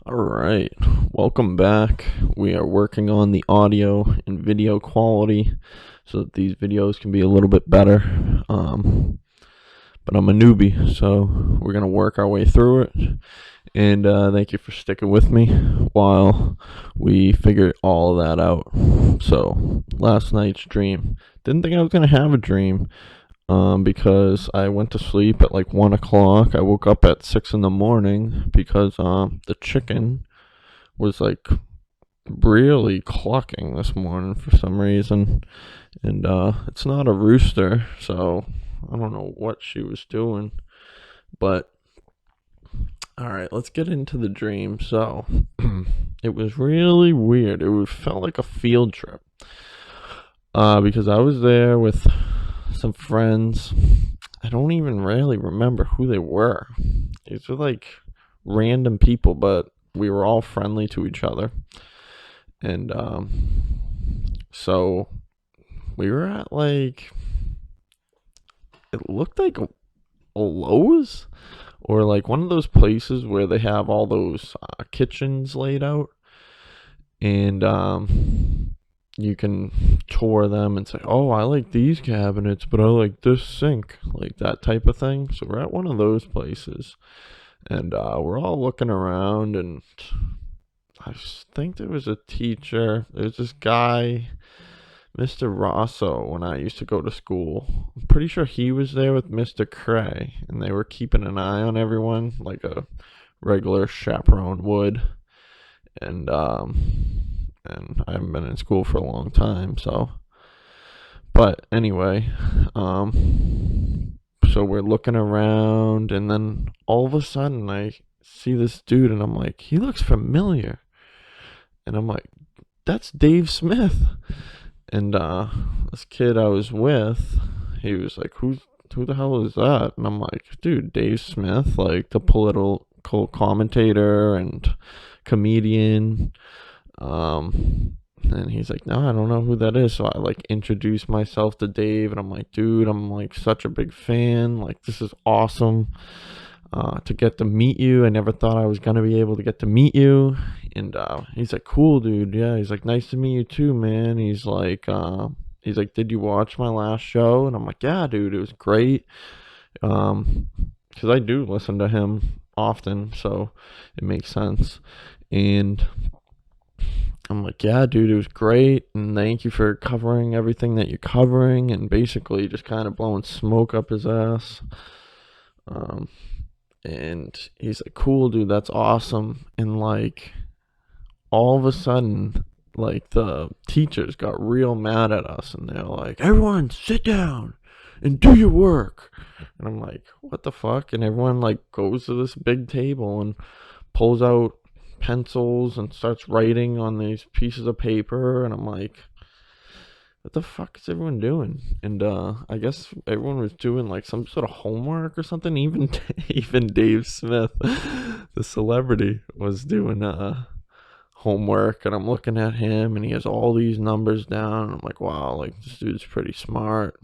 All right, welcome back. We are working on the audio and video quality so that these videos can be a little bit better. But I'm a newbie, so we're going to work our way through it. And thank you for sticking with me while we figure all of that out. So, last night's dream. Didn't think I was going to have a dream because I went to sleep at like 1 o'clock. I woke up at 6 in the morning because the chicken was like really clucking this morning for some reason. And it's not a rooster, so I don't know what she was doing. But all right, let's get into the dream. So it was really weird. Felt like a field trip because I was there with some friends. I don't even really remember who they were. These were like random people, but we were all friendly to each other. And so we were at like, it looked like a Lowe's or like one of those places where they have all those kitchens laid out. And you can tour them and say, oh, I like these cabinets, but I like this sink, like that type of thing. So we're at one of those places. And we're all looking around, and I think there was a teacher. There's this guy, Mr. Rosso, when I used to go to school. I'm pretty sure he was there with Mr. Cray, and they were keeping an eye on everyone like a regular chaperone would. And I haven't been in school for a long time, so. But anyway, so we're looking around, and then all of a sudden I see this dude, and I'm like, he looks familiar. And I'm like, that's Dave Smith. And this kid I was with, he was like, who the hell is that? And I'm like, dude, Dave Smith, like the political commentator and comedian. And he's like, no, I don't know who that is. So I like introduced myself to Dave, and I'm like, dude, I'm like such a big fan. Like, this is awesome to get to meet you. I never thought I was gonna be able to get to meet you. And he's like, cool, dude. Yeah, he's like, nice to meet you too, man. He's like, did you watch my last show? And I'm like, yeah, dude, it was great. Because I do listen to him often, so it makes sense. And I'm like, yeah, dude, it was great, and thank you for covering everything that you're covering, and basically just kind of blowing smoke up his ass. Um, and he's like, cool, dude, that's awesome. And like, all of a sudden, like the teachers got real mad at us, and they're like, everyone, sit down and do your work. And I'm like, what the fuck? And everyone like goes to this big table and pulls out pencils and starts writing on these pieces of paper. And I'm like, what the fuck is everyone doing? And I guess everyone was doing like some sort of homework or something. Even even Dave Smith, the celebrity, was doing homework. And I'm looking at him, and he has all these numbers down, and I'm like, wow, like this dude's pretty smart.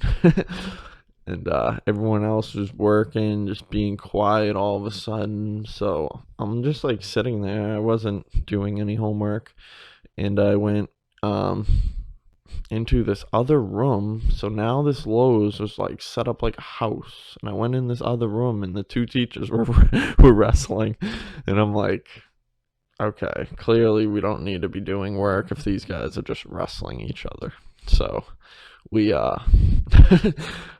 And everyone else was working, just being quiet all of a sudden. So I'm just like sitting there. I wasn't doing any homework, and I went into this other room. So now this Lowe's was like set up like a house, and I went in this other room, and the two teachers were were wrestling, and I'm like, okay, clearly we don't need to be doing work if these guys are just wrestling each other. So we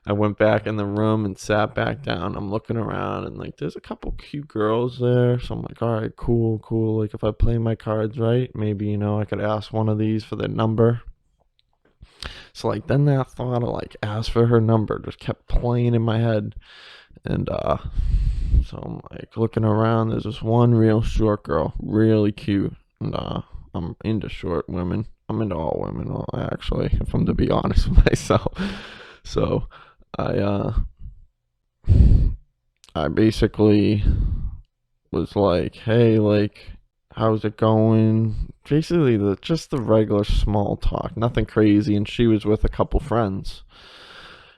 I went back in the room and sat back down. I'm looking around, and like there's a couple cute girls there. So I'm like, all right, cool. Like if I play my cards right, maybe I could ask one of these for their number. So like then that thought of like ask for her number just kept playing in my head. And so I'm like looking around. There's this one real short girl, really cute. And I'm into short women. I'm into all women, actually, if I'm to be honest with myself. So I I basically was like, hey, like, how's it going? Basically, just the regular small talk, nothing crazy. And she was with a couple friends,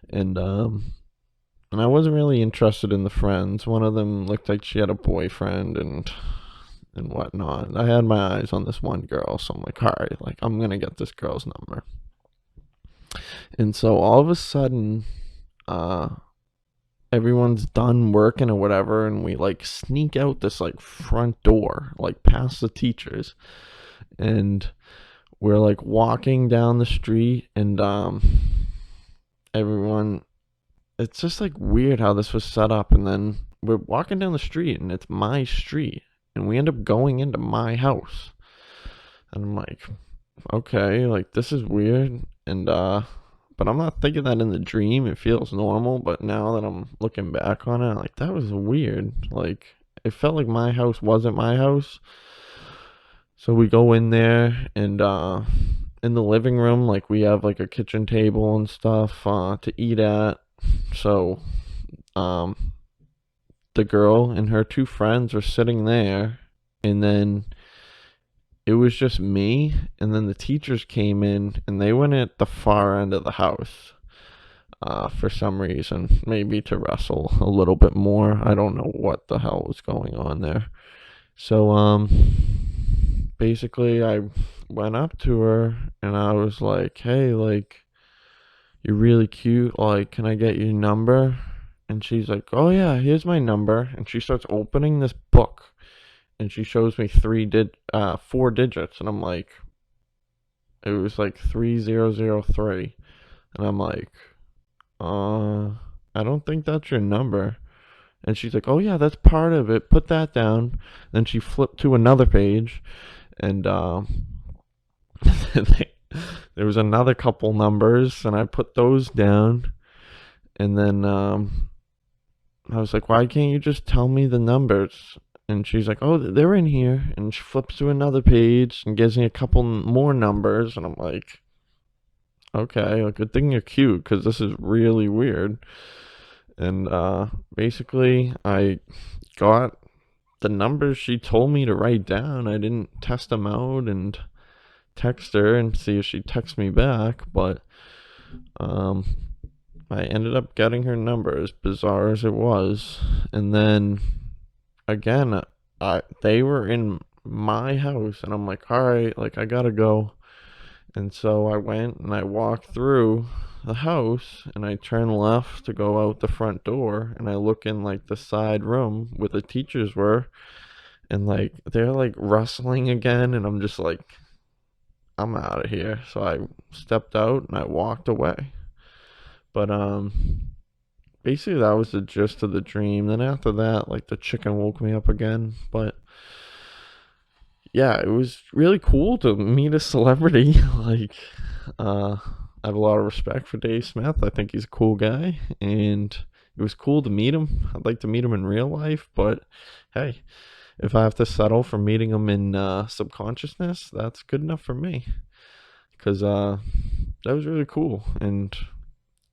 and I wasn't really interested in the friends. One of them looked like she had a boyfriend, and and whatnot. I had my eyes on this one girl, so I'm like, all right, like I'm gonna get this girl's number. And so all of a sudden, uh, everyone's done working or whatever, and we like sneak out this like front door, like past the teachers, and we're like walking down the street, and everyone, it's just like weird how this was set up, and then we're walking down the street, and it's my street, and we end up going into my house, and I'm like, okay, like this is weird, and but I'm not thinking that in the dream. It feels normal, but now that I'm looking back on it, like that was weird. Like it felt like my house wasn't my house. So we go in there, and in the living room, like we have like a kitchen table and stuff to eat at. So um the girl and her two friends were sitting there, and then it was just me, and then the teachers came in, and they went at the far end of the house for some reason, maybe to wrestle a little bit more. I don't know what the hell was going on there. So basically I went up to her, and I was like, hey, like you're really cute, like can I get your number? And she's like, oh yeah, here's my number. And she starts opening this book, and she shows me 4 digits, and I'm like, it was like 3003, and I'm like, I don't think that's your number. And she's like, oh yeah, that's part of it, put that down. Then she flipped to another page, and there was another couple numbers, and I put those down. And then I was like, why can't you just tell me the numbers? And she's like, oh, they're in here. And she flips to another page and gives me a couple more numbers. And I'm like, okay, like, good thing you're cute, because this is really weird. And basically, I got the numbers she told me to write down. I didn't test them out and text her and see if she'd text me back, but um, I ended up getting her number, as bizarre as it was. And then again, they were in my house, and I'm like, all right, like I gotta go. And so I went and I walked through the house, and I turned left to go out the front door, and I look in like the side room where the teachers were, and like they're like rustling again, and I'm just like, I'm out of here. So I stepped out and I walked away. But basically that was the gist of the dream. Then after that, like the chicken woke me up again. But yeah, it was really cool to meet a celebrity. Like, I have a lot of respect for Dave Smith. I think he's a cool guy, and it was cool to meet him. I'd like to meet him in real life, but hey, if I have to settle for meeting him in subconsciousness, that's good enough for me. Because that was really cool, and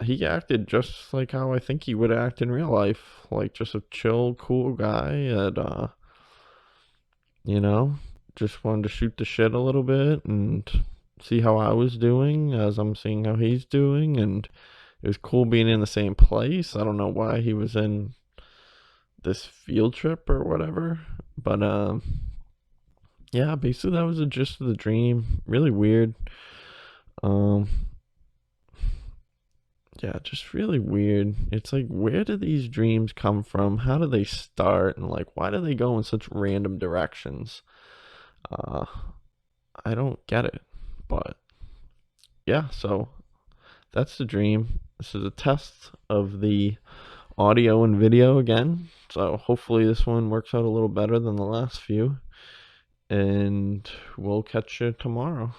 he acted just like how I think he would act in real life, like just a chill, cool guy that you know, just wanted to shoot the shit a little bit and see how I was doing as I'm seeing how he's doing. And it was cool being in the same place. I don't know why he was in this field trip or whatever, but yeah, basically that was the gist of the dream. Really weird. Um, yeah, just really weird. It's like, where do these dreams come from? How do they start? And like, why do they go in such random directions? Uh, I don't get it. But yeah, so that's the dream. This is a test of the audio and video again. So hopefully this one works out a little better than the last few. And we'll catch you tomorrow.